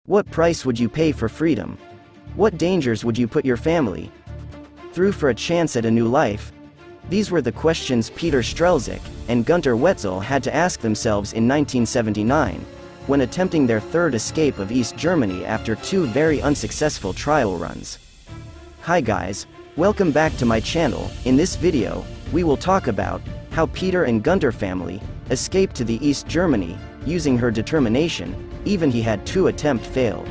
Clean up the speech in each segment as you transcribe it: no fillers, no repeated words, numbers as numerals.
What price would you pay for freedom? What dangers would you put your family through for a chance at a new life? These were the questions Peter Strelzyk and Gunter Wetzels had to ask themselves in 1979, when attempting their third escape of East Germany after 2 very unsuccessful trial runs. Hi guys, welcome back to my channel. In this video, we will talk about how Peter and Gunter family escaped to the East Germany using her determination, even he had 2 attempts failed.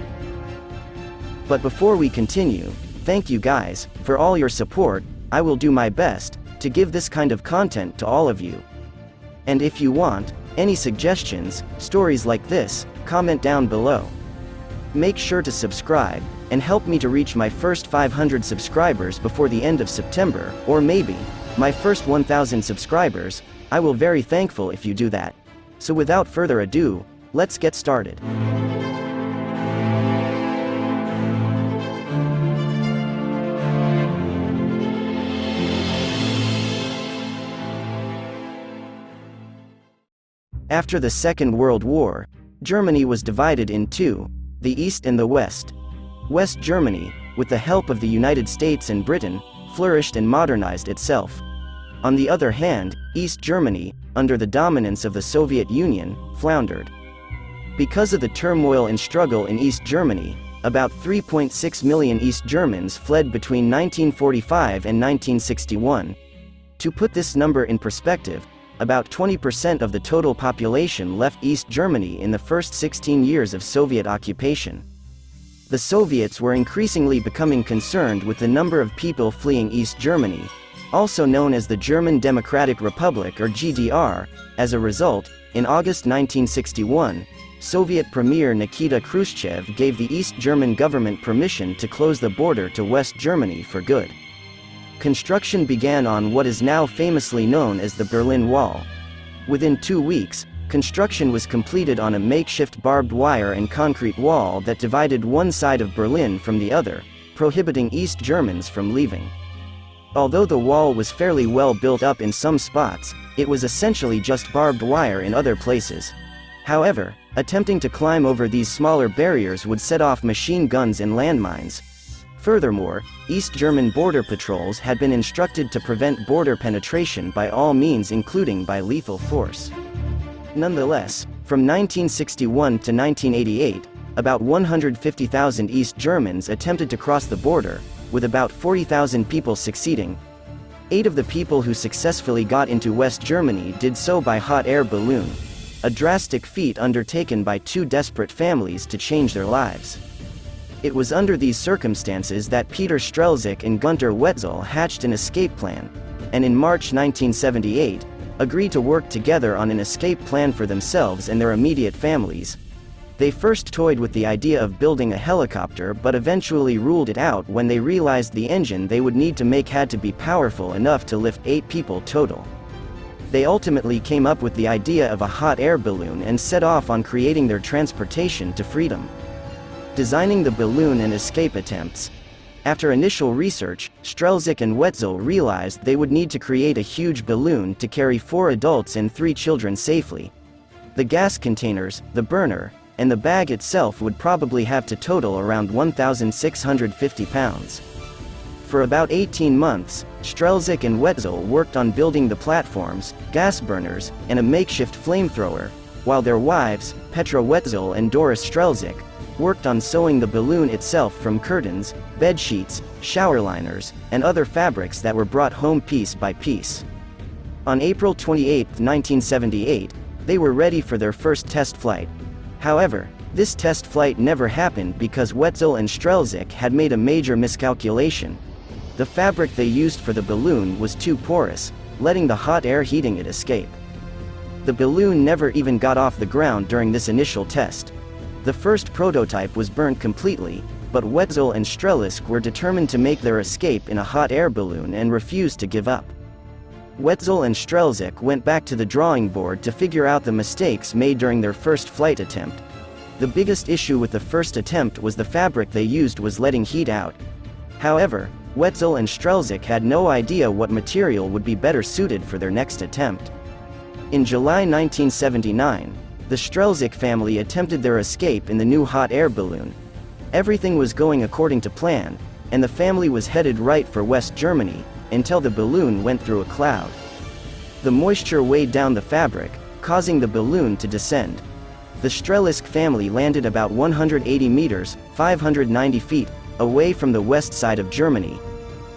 But before we continue, thank you guys for all your support. I will do my best to give this kind of content to all of you. And if you want any suggestions, stories like this, comment down below. Make sure to subscribe and help me to reach my first 500 subscribers before the end of September, or maybe my first 1,000 subscribers. I will very thankful if you do that. So without further ado, let's get started. After the Second World War, Germany was divided in two, the East and the West. West Germany, with the help of the United States and Britain, flourished and modernized itself. On the other hand, East Germany, under the dominance of the Soviet Union, floundered. Because of the turmoil and struggle in East Germany, about 3.6 million East Germans fled between 1945 and 1961. To put this number in perspective, about 20% of the total population left East Germany in the first 16 years of Soviet occupation. The Soviets were increasingly becoming concerned with the number of people fleeing East Germany, also known as the German Democratic Republic or GDR. As a result, in August 1961, Soviet Premier Nikita Khrushchev gave the East German government permission to close the border to West Germany for good. Construction began on what is now famously known as the Berlin Wall. Within 2 weeks, construction was completed on a makeshift barbed wire and concrete wall that divided one side of Berlin from the other, prohibiting East Germans from leaving. Although the wall was fairly well built up in some spots, it was essentially just barbed wire in other places. However, attempting to climb over these smaller barriers would set off machine guns and landmines. Furthermore, East German border patrols had been instructed to prevent border penetration by all means, including by lethal force. Nonetheless, from 1961 to 1988, about 150,000 East Germans attempted to cross the border, with about 40,000 people succeeding. 8 of the people who successfully got into West Germany did so by hot air balloon, a drastic feat undertaken by 2 desperate families to change their lives. It was under these circumstances that Peter Strelzyk and Gunter Wetzels hatched an escape plan, and in March 1978, agreed to work together on an escape plan for themselves and their immediate families. They first toyed with the idea of building a helicopter, but eventually ruled it out when they realized the engine they would need to make had to be powerful enough to lift 8 people total. They ultimately came up with the idea of a hot air balloon and set off on creating their transportation to freedom. Designing the balloon and escape attempts. After initial research, Strelzyk and Wetzels realized they would need to create a huge balloon to carry 4 adults and 3 children safely. The gas containers, the burner, and the bag itself would probably have to total around 1,650 pounds. For about 18 months, Strelzyk and Wetzels worked on building the platforms, gas burners, and a makeshift flamethrower, while their wives, Petra Wetzels and Doris Strelzyk, worked on sewing the balloon itself from curtains, bed sheets, shower liners, and other fabrics that were brought home piece by piece. On April 28, 1978, they were ready for their first test flight. However, this test flight never happened because Wetzels and Strelzyk had made a major miscalculation. The fabric they used for the balloon was too porous, letting the hot air heating it escape. The balloon never even got off the ground during this initial test. The first prototype was burned completely, but Wetzels and Strelzyk were determined to make their escape in a hot air balloon and refused to give up. Wetzels and Strelzyk went back to the drawing board to figure out the mistakes made during their first flight attempt. The biggest issue with the first attempt was the fabric they used was letting heat out. However, Wetzels and Strelzyk had no idea what material would be better suited for their next attempt. In July 1979, The Strelzyk family attempted their escape in the new hot air balloon. Everything was going according to plan, and the family was headed right for West Germany, until the balloon went through a cloud. The moisture weighed down the fabric, causing the balloon to descend. The Strelzyk family landed about 180 meters, 590 feet, away from the west side of Germany.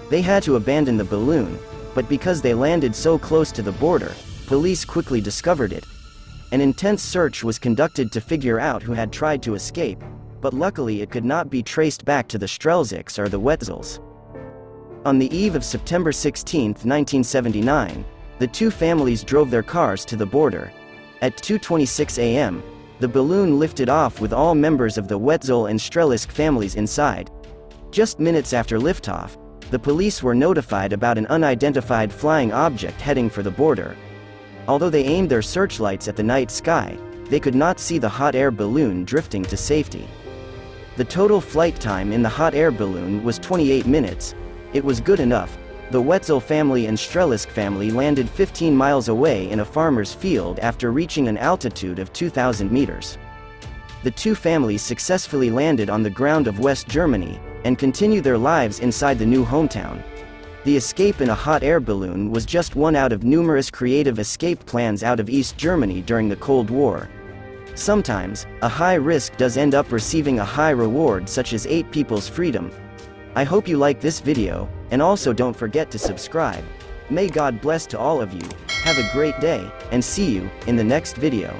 They had to abandon the balloon, but because they landed so close to the border, police quickly discovered it. An intense search was conducted to figure out who had tried to escape, but luckily it could not be traced back to the Strelzyks or the Wetzels. On the eve of September 16, 1979, the two families drove their cars to the border. At 2:26 a.m., the balloon lifted off with all members of the Wetzel and Strelzyk families inside. Just minutes after liftoff, the police were notified about an unidentified flying object heading for the border. Although they aimed their searchlights at the night sky, they could not see the hot air balloon drifting to safety. The total flight time in the hot air balloon was 28 minutes. It was good enough. The Wetzel family and Strelzyk family landed 15 miles away in a farmer's field after reaching an altitude of 2,000 meters. The two families successfully landed on the ground of West Germany, and continued their lives inside the new hometown. The escape in a hot air balloon was just one out of numerous creative escape plans out of East Germany during the Cold War. Sometimes, a high risk does end up receiving a high reward, such as 8 people's freedom. I hope you like this video, and also don't forget to subscribe. May God bless to all of you, have a great day, and see you in the next video.